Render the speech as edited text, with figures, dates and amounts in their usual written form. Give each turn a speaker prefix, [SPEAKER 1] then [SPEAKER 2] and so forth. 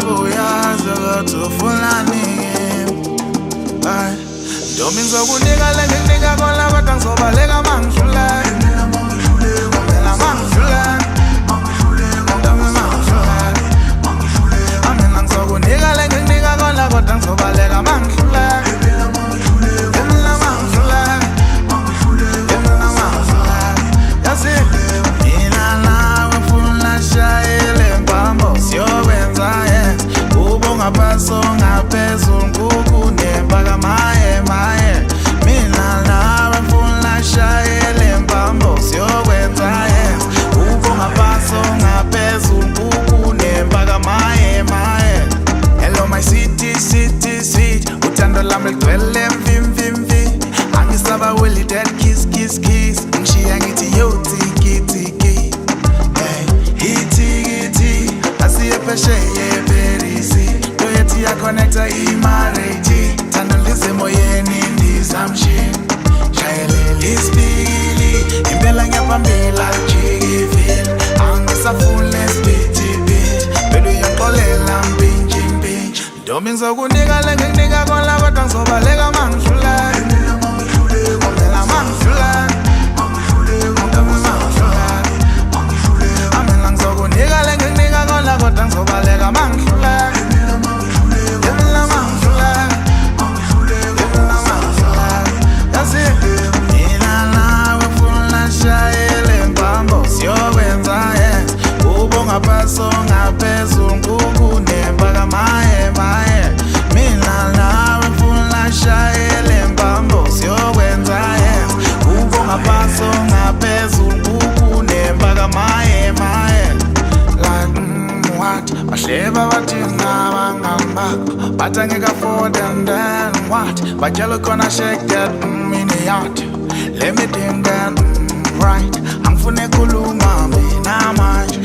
[SPEAKER 1] buyazi kutufulani. Ntombi ngizokunika le ngikunika kona kodwa ngizobaleka mangihluleka. Mina mangihluleka. Mina ngizokunika le ngikunika kona kodwa ngizobaleka mangihluleka. Mina nawe funa shayele mbambo siyokwenza ubongaphasi ngaphezulu kukunemba maye. Mina nawe funa shayele mbambo siyokwenza ubongaphasi ngaphezulu kukunemba maye. Hello my city sweet, uthando lami ligcwele mvimvimvi. Angisaba willy dead kiss ngishiya ngithi yo tiki. Hiti asiye phesheya eParisi. Loyethi yaconnecta imareti. Thando lize moyeni ndizamshini. Shayeleli ispikili impela ngiyaphambili alijikivile. Angisafune spitibit belu yangiqolela mpintshi. Ntombi ngizokunika le ngikunika kona kodwa ngizobaleka mangihluleka. Mina mangihluleka. Mina ngizokunika le ngikunika kona kodwa ngizobaleka mangihluleka. Mina mangihluleka. Mina nawe funa shayele mbambo siyokwenza ubongaphasi ngaphezulu kukunemba maye. Mina nawe funa shayele mbambo siyokwenza ubongaphasi ngaphezulu kukunemba maye. Like what? Bahleba bathi ngabangambakho bathi angeke afford and then what? Bajela khona shake that mini yacht. Let me think that right. Angifune khuluma mina manje.